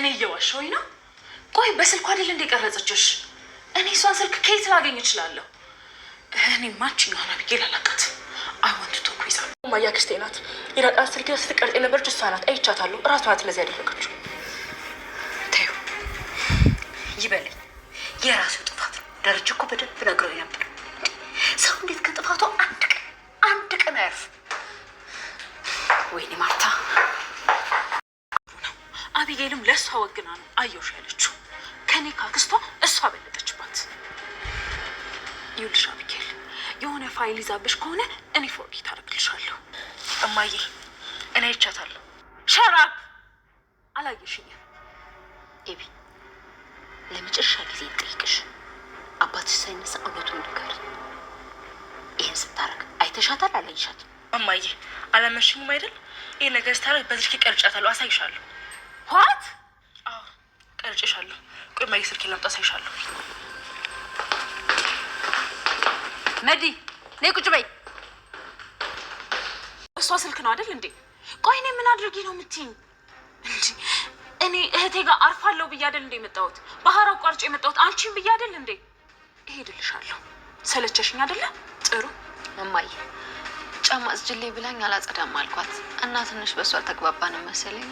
እኔ እየዋሸሁኝ ነው? ቆይ በስልኩ አይደል እንደ ቀረጸችሽ? እኔ እሷን ስልክ ከየት ላገኝ እችላለሁ? እኔ ማንችኛዋን አብጌል አላውቃት። አወንቱ ተኩይዛ ማያ ክስቴ ናት። ይራቃት ስልክ ስትቀርጽ የነበረች እሷ ናት። አይቻታለሁ። እራሷ ናት ለዚህ ያደረገችው። ተይው ይበለኝ፣ የራሱ ጥፋት ነው። ደረጀ እኮ በደንብ ነግሮኝ ነበር። ሰው እንዴት ከጥፋቱ አንድ ቀን አያርፍ? ወይኔ ማርታ፣ አቢጌልም ለእሷ ወግና ነው አየሁሽ ያለችው። ከኔ ካክስቷ እሷ በለጠችባት። ይኸውልሽ አቢጌል፣ የሆነ ፋይል ይዛብሽ ከሆነ እኔ ፎርጌት አደርግልሻለሁ። እማዬ እኔ አይቻታለሁ። ሸራብ አላየሽኝም? ኤቢ ለመጨረሻ ጊዜ ልጠይቅሽ፣ አባትሽ ሳይነሳ እውነቱን ንገሪኝ። ይህን ስታረግ አይተሻታል? አላየሻትም? እማዬ አላመንሽኝም አይደል? ይህ ነገር ስታረግ በስልኬ ቀርጫታለሁ። አሳይሻለሁ። ዋት? አዎ ቀርጬሻለሁ። ቆይ ማይ ስልኬን ላምጣ፣ አሳይሻለሁ። መዲ ነይ ቁጭ በይ። እሷ ስልክ ነው አይደል እንዴ? ቆይ እኔ ምን አድርጊ ነው የምትይኝ እንዴ? እኔ እህቴ ጋር አርፋለሁ ብዬ አይደል እንዴ የመጣሁት? ባህር አቋርጬ የመጣሁት አንቺን ብዬ አይደል እንዴ? እሄድልሻለሁ። ሰለቸሽኝ አይደለ? ጥሩ እማዬ፣ ጫማ አጽጅልኝ ብላኝ አላጸዳም አልኳት እና ትንሽ በሷ አልተግባባንም መሰለኝ።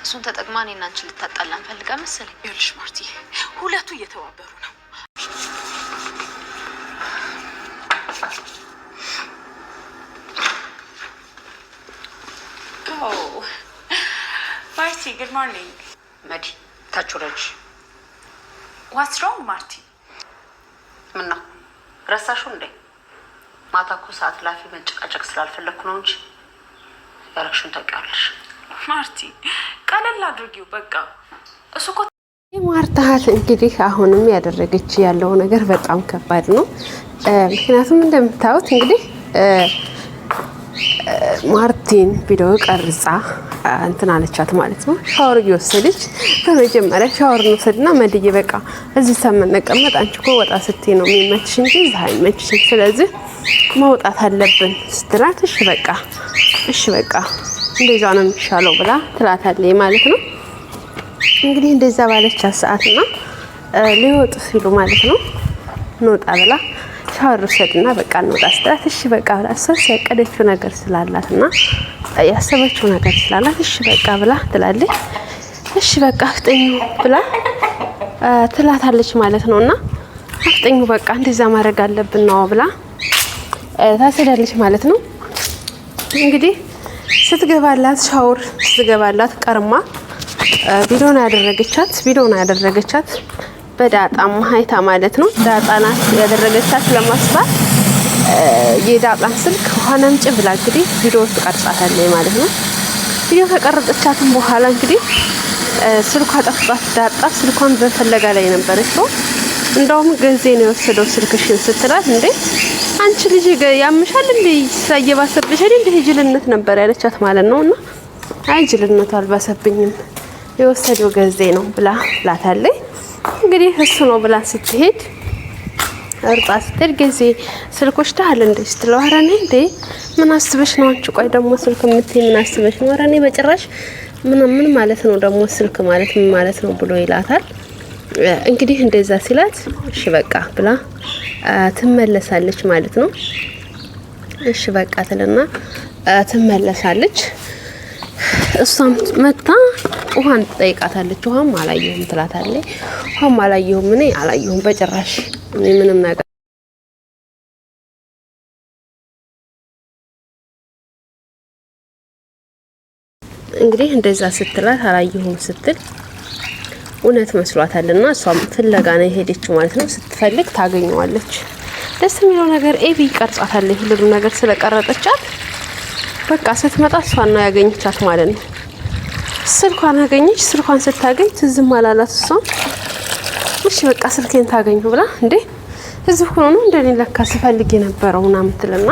እሱን ተጠቅማ እኔና አንቺ ልታጣላን ፈልጋ መሰለኝ። ይኸውልሽ ማርቲ፣ ሁለቱ እየተባበሩ ነው። ማርቲ ጉድ ሞርኒንግ። መዲ ታች ወረጅ። ዋትስ ሮንግ ማርቲ? ምን ነው ረሳሽው እንዴ? ማታ እኮ ሰዓት ላፊ መጨቃጨቅ ስላልፈለግኩ ነው እንጂ ያረግሽውን ታውቂዋለሽ። ማርቲ ቀለል አድርጊው በቃ። እሱ እኮ ማርታት እንግዲህ አሁንም ያደረገች ያለው ነገር በጣም ከባድ ነው። ምክንያቱም እንደምታዩት እንግዲህ ማርቲን ቪዲዮ ቀርጻ እንትን አለቻት ማለት ነው። ሻወር እየወሰደች በመጀመሪያ ሻወር እንወስድና መድዬ በቃ እዚህ ተመነቀመጥ፣ አንቺ እኮ ወጣ ስትይ ነው የሚመችሽ እንጂ እዚህ አይመችሽም፣ ስለዚህ መውጣት አለብን ስትላት እሺ በቃ እንደዛ ነው የሚሻለው ብላ ትላታለች ማለት ነው። እንግዲህ እንደዛ ባለቻት ሰዓትና ሊወጡ ሲሉ ማለት ነው እንውጣ ብላ ሻወር ወሰድና በቃ እንውጣ ስትላት እሺ በቃ ብላ እሷ ያቀደችው ነገር ስላላትና ያሰበችው ነገር ስላላት እሺ በቃ ብላ ትላለች። እሺ በቃ አፍጠኙ ብላ ትላታለች ማለት ነውና አፍጠኙ በቃ እንደዛ ማድረግ አለብን ነው ብላ ታሰዳለች ማለት ነው። እንግዲህ ስትገባላት ሻወር ስትገባላት ቀርማ ቪዲዮን ያደረገቻት በዳጣም ሀይታ ማለት ነው። ዳጣናት ያደረገቻት ለማስባል የዳጣን ስልክ ውሃን አምጪ ብላ እንግዲህ ቪዲዮ ትቀርጻታለች ማለት ነው። ቪዲዮ ከቀረጸቻትም በኋላ እንግዲህ ስልኳ ጠፍቷት ዳጣ ስልኳን በፈለጋ ላይ ነበረች። እንደውም ገዜ ነው የወሰደው ስልክሽን ስትላት እንዴ አንቺ ልጅ ያምሻል እንዴ ሳይባሰብሽ እንዴ ጅልነት ነበር ያለቻት ማለት ነውና አይ ጅልነቱ አልባሰብኝም የወሰደው ገዜ ነው ብላ ላታለች። እንግዲህ እሱ ነው ብላ ስትሄድ እርጣ ስትል ገዜ ስልኮች ታህል እንዴ ስትለው ኧረ እኔ እንዴ ምን አስበሽ ነው አንቺ? ቆይ ደግሞ ስልክ የምትይ ምን አስበሽ ነው? ኧረ እኔ በጭራሽ ምን ማለት ነው ደግሞ ስልክ ማለት ምን ማለት ነው ብሎ ይላታል። እንግዲህ እንደዛ ሲላት እሺ በቃ ብላ ትመለሳለች ማለት ነው። እሺ በቃ ትልና ትመለሳለች። እሷም መታ ውሃን ትጠይቃታለች። ውሃም አላየሁም ትላታለች። ውሃም አላየሁም እኔ አላየሁም በጭራሽ እኔ ምንም ነገር እንግዲህ እንደዛ ስትላት አላየሁም ስትል እውነት መስሏታልና እሷም ፍለጋ ነው የሄደችው ማለት ነው። ስትፈልግ ታገኘዋለች። ደስ የሚለው ነገር ኤቢ ቀርጻታለች። ሁሉ ነገር ስለቀረጠቻት በቃ ስትመጣ እሷን ነው ያገኘቻት ማለት ነው። ስልኳን አገኘች። ስልኳን ስታገኝ ትዝም አላላት እሷም እሺ በቃ ስልኬን ታገኙ ብላ እንዴ እዚህ ሆኖ ነው እንደኔ ለካ ስፈልግ የነበረው ምናምን ትልና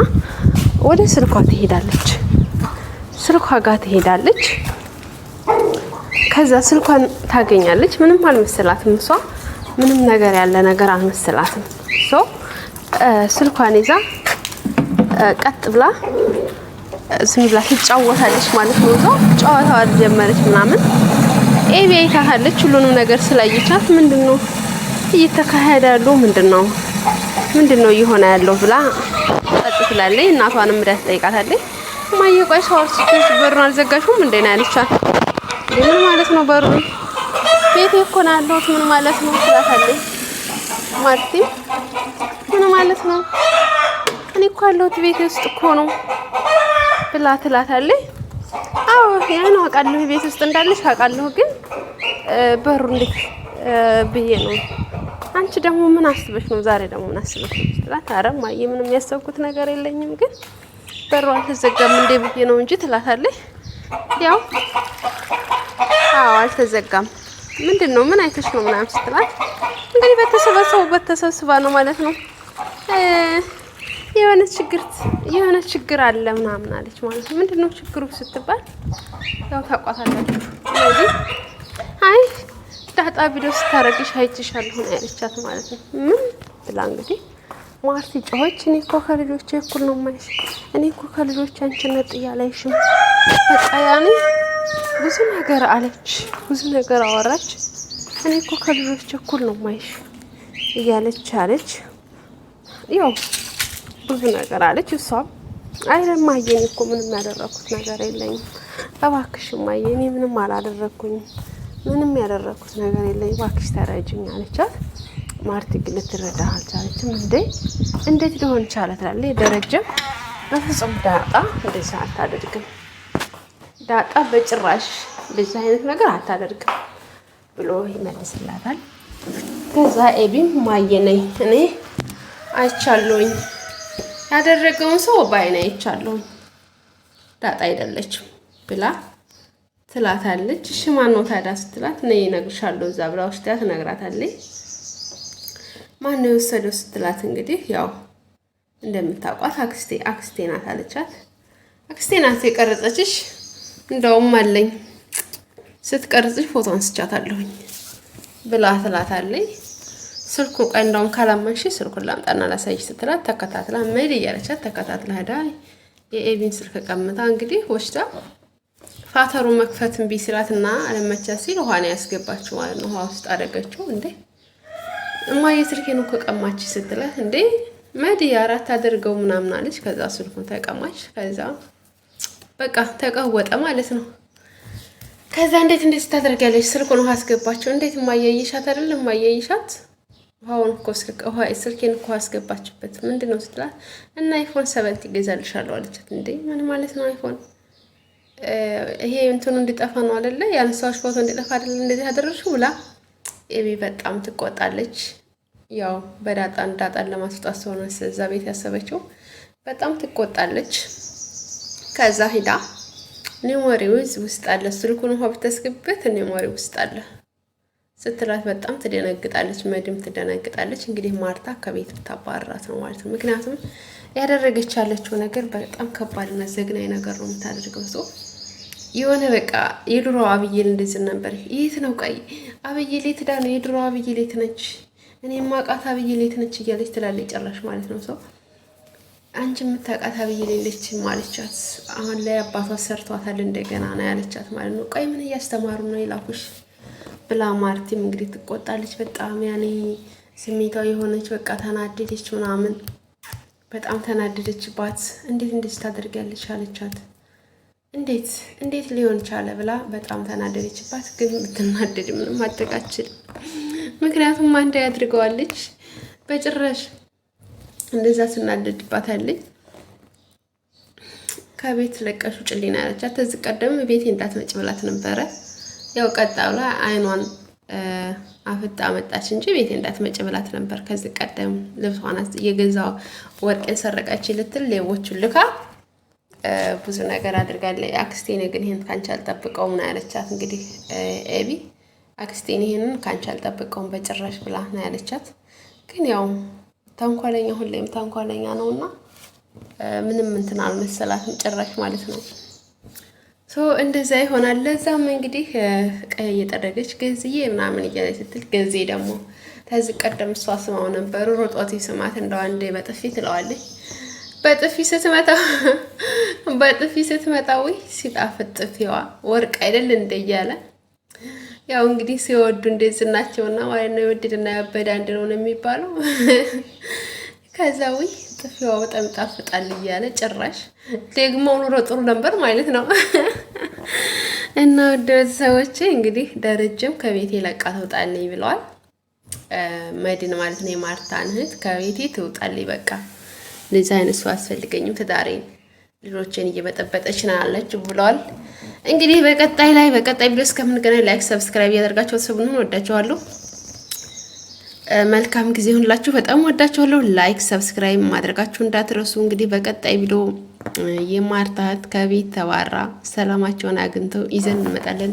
ወደ ስልኳ ትሄዳለች። ስልኳ ጋር ትሄዳለች። ከዛ ስልኳን ታገኛለች። ምንም አልመሰላትም። እሷ ምንም ነገር ያለ ነገር አልመሰላትም። ስልኳን ይዛ ቀጥ ብላ ዝም ብላ ትጫወታለች ማለት ነው። ጨዋታዋን ጀመረች ምናምን ኤቢ አይታለች ሁሉንም ነገር ስላየቻት ምንድነው እየተካሄደ ያለው ምንድነው እየሆነ ያለው ብላ ጸጥ ትላለች። እናቷንም ዳስ ጠይቃታለች። እማዬ ቆይ ሻወር ስትወስድ በሩን አልዘጋሽውም እንዴ ነው ያለቻት። ምን ማለት ነው በሩን ቤቴ እኮ ነው ያለሁት ምን ማለት ነው ትላታለች። ማርቲ ምን ማለት ነው እኔ እኮ ያለሁት ቤቴ ውስጥ እኮ ነው ብላ ትላታለች። አዎ ያን አውቃለሁ ቤት ውስጥ እንዳለሽ አውቃለሁ፣ ግን በሩ እንዴት ብዬ ነው አንቺ ደግሞ ምን አስበሽ ነው ዛሬ ደግሞ ምን አስበሽ ነው ትላት። ኧረ እማዬ ምንም ያሰብኩት ነገር የለኝም፣ ግን በሩ አልተዘጋም እንዴ ብዬ ነው እንጂ ትላታለች። ያው አዎ አልተዘጋም ምንድነው ምን አይተሽ ነው ምናምን ስትላት እንግዲህ በተሰበሰቡበት ተሰብስባ ነው ማለት ነው የሆነ ችግር አለ ምናምን አለች ማለት ነው። ምንድነው ችግሩ ስትባል ያው ታቋታላችሁ እንግዲህ አይ ዳጣ ቪዲዮ ስታረግሽ አይችሻለሁ ነው ያለቻት ማለት ነው። ምን ብላ እንግዲህ ማርቲ ጮኸች። እኔ እኮ ከልጆቼ እኩል ነው የማይሽ፣ እኔ እኮ ከልጆቼ አንቺን ነጥዬ አላይሽም። በቃ ያኔ ብዙ ነገር አለች፣ ብዙ ነገር አወራች። እኔ እኮ ከልጆቼ እኩል ነው የማይሽ እያለች አለች። ያው ብዙ ነገር አለች። እሷም አይ እማዬ እኔ እኮ ምንም ያደረኩት ነገር የለኝም፣ እባክሽ እማዬ እኔ ምንም አላደረኩኝም፣ ምንም ያደረኩት ነገር የለኝም፣ እባክሽ ተረጅኝ አለቻት። ማርቲ ግን ልትረዳ አልቻለችም። እንዴት ሊሆን ቻለ ትላለች። ደረጀም በፍጹም ዳጣ እንደዛ አታደርግም፣ ዳጣ በጭራሽ እንደዛ አይነት ነገር አታደርግም ብሎ ይመልስላታል። ከዛ ኤቢም እማዬ ነኝ እኔ አይቻለሁኝ ያደረገውን ሰው ባይኔ አይቻለሁኝ ዳጣ አይደለችም ብላ ትላታለች። እሺ ማን ነው ታዲያ ስትላት ነይ እነግርሻለሁ እዛ ብላ ወስዳ ትነግራታለች። ማን ነው የወሰደው ስትላት እንግዲህ ያው እንደምታውቋት አክስቴ ናት አለቻት። አክስቴ ናት የቀረጸችሽ እንደውም አለኝ ስትቀርጽሽ ፎቶ አንስቻታለሁኝ ብላ ትላታለች። ስልኩ ቆይ እንደውም ካላመንሽ ስልኩን ላምጣና ላሳይሽ ስትላት ተከታትላ ምን እያለቻት ተከታትላ ሄዳ የኤቢን ስልክ ቀምታ እንግዲህ ወስዳ ፋተሩ መክፈት እምቢ ሲላትና አለመቻ ሲል ውሃ ነው ያስገባችው ማለት ነው። ውሃ ውስጥ አደረገችው። እንዴ እማዬ ስልኬን እኮ ቀማች ስትላት እንዴ መዲ አራት አድርገው ምናምን አለች። ከዛ ስልኩን ተቀማች። ከዛ በቃ ተቀወጠ ማለት ነው። ከዛ እንዴት ታደርጊያለሽ? ስልኩን ውሃ አስገባችው። እንዴት እማዬ ይሻት አይደል እማዬ ይሻት ውሃውን እኮ ስልኬን እኮ አስገባችበት ምንድነው ስትላት እና አይፎን 7 ይገዛልሻለሁ አለቻት። እንዴ ምን ማለት ነው አይፎን? ይሄ እንትኑ እንዲጠፋ ነው አይደለ? ያነሳዎች ፎቶ እንዲጠፋ አይደለ እንደዚህ ያደረግሽው ብላ ኤቢ በጣም ትቆጣለች። ያው ዳጣን ለማስወጣት ስለሆነ እዛ ቤት ያሰበችው በጣም ትቆጣለች። ከዛ ሂዳ ሜሞሪው ውስጥ አለ ስልኩን ውሃ ብታስገበት ሜሞሪው ውስጥ አለ ስትላት በጣም ትደነግጣለች። መድም ትደነግጣለች። እንግዲህ ማርታ ከቤት ብታባረራት ነው ማለት ነው። ምክንያቱም ያደረገች ያለችው ነገር በጣም ከባድና ዘግናኝ ነገር ነው የምታደርገው። ሰው የሆነ በቃ የድሮ አብይል እንደዚህ ነበር። የት ነው ቀይ አብይል የት ዳ ነው የድሮ አብይል የት ነች? እኔ ማቃት አብይል የት ነች እያለች ትላለች ጨራሽ ማለት ነው። ሰው አንቺ የምታውቃት አብይል የለችም ማለቻት። አሁን ላይ አባቷ ሰርቷታል እንደገና ነው ያለቻት ማለት ነው። ቆይ ምን እያስተማሩ ነው ይላኩሽ ብላ ማርቲም እንግዲህ ትቆጣለች። በጣም ያኔ ስሜታዊ የሆነች በቃ ተናደደች ምናምን በጣም ተናደደችባት። እንዴት እንደዚህ ታደርጊያለሽ አለቻት። እንዴት ሊሆን ቻለ ብላ በጣም ተናደደችባት። ግን ብትናደድ ምንም ማድረግ አትችልም። ምክንያቱም አንዴ ያድርገዋለች በጭራሽ እንደዛ ስናደድባታለች። ከቤት ለቀሹ ጭሊና ያለቻት። ተዚህ ቀደም ቤቴ እንዳትመጭ ብላት ነበረ። ያው ቀጣውላ አይኗን አፍጣ መጣች እንጂ ቤቴ እንዳትመጭ ብላት ነበር። ከዚህ ቀደም ልብሷን የገዛው ወርቄን ሰረቀች ልትል ሌቦቹን ልካ ብዙ ነገር አድርጋለች። አክስቴን ግን ይሄን ካንቺ አልጠብቀውም ነው ያለቻት። እንግዲህ ኤቢ አክስቴን ይሄንን ካንቺ አልጠብቀውም በጭራሽ ብላ ነው ያለቻት። ግን ያው ታንኳለኛ ሁሌም ታንኳለኛ ነውና ምንም እንትን አልመሰላትም ጭራሽ ማለት ነው። እንደዛ ይሆናል። ለዛም እንግዲህ ቀይ እየጠረገች ገዝዬ ምናምን እያለች ስትል ገዜ ደግሞ ተዚህ ቀደም እሷ ስማው ነበር ሮጦት ስማት እንደው አንዴ በጥፊ ትለዋለች። በጥፊ ስትመጣ ወይ ሲጣፍጥ ጥፊዋ ወርቅ አይደል እንደ እያለ ያው እንግዲህ ሲወዱ እንደዚህ ናቸውና ማለት ነው። የወደደና ያበደ አንድ ነው የሚባለው። ከዛው ጥፊዋ በጣም ጣፍጣል እያለ ጭራሽ ደግሞ ኑሮ ጥሩ ነበር ማለት ነው። እና ወደ ሰዎች እንግዲህ ደረጀም ከቤቴ ለቃ ትውጣልኝ ብለዋል። መድን ማለት ነው የማርታን እህት ከቤቴ ትውጣልኝ በቃ ለዛ አይነት ሰው አስፈልገኝም ትዳሬን ልጆችን እየበጠበጠች ነው አለች ብለዋል። እንግዲህ በቀጣይ ቪዲዮ እስከምንገናኝ ላይክ ሰብስክራይብ ያደርጋችሁ ሰብኑን ወዳችኋለሁ። መልካም ጊዜ ሁላችሁ በጣም ወዳችኋለሁ። ላይክ ሰብስክራይብ ማድረጋችሁ እንዳትረሱ። እንግዲህ በቀጣይ ቪዲዮ የማርታ እህት ከቤት ተባራ ሰላማቸውን አግኝተው ይዘን እንመጣለን።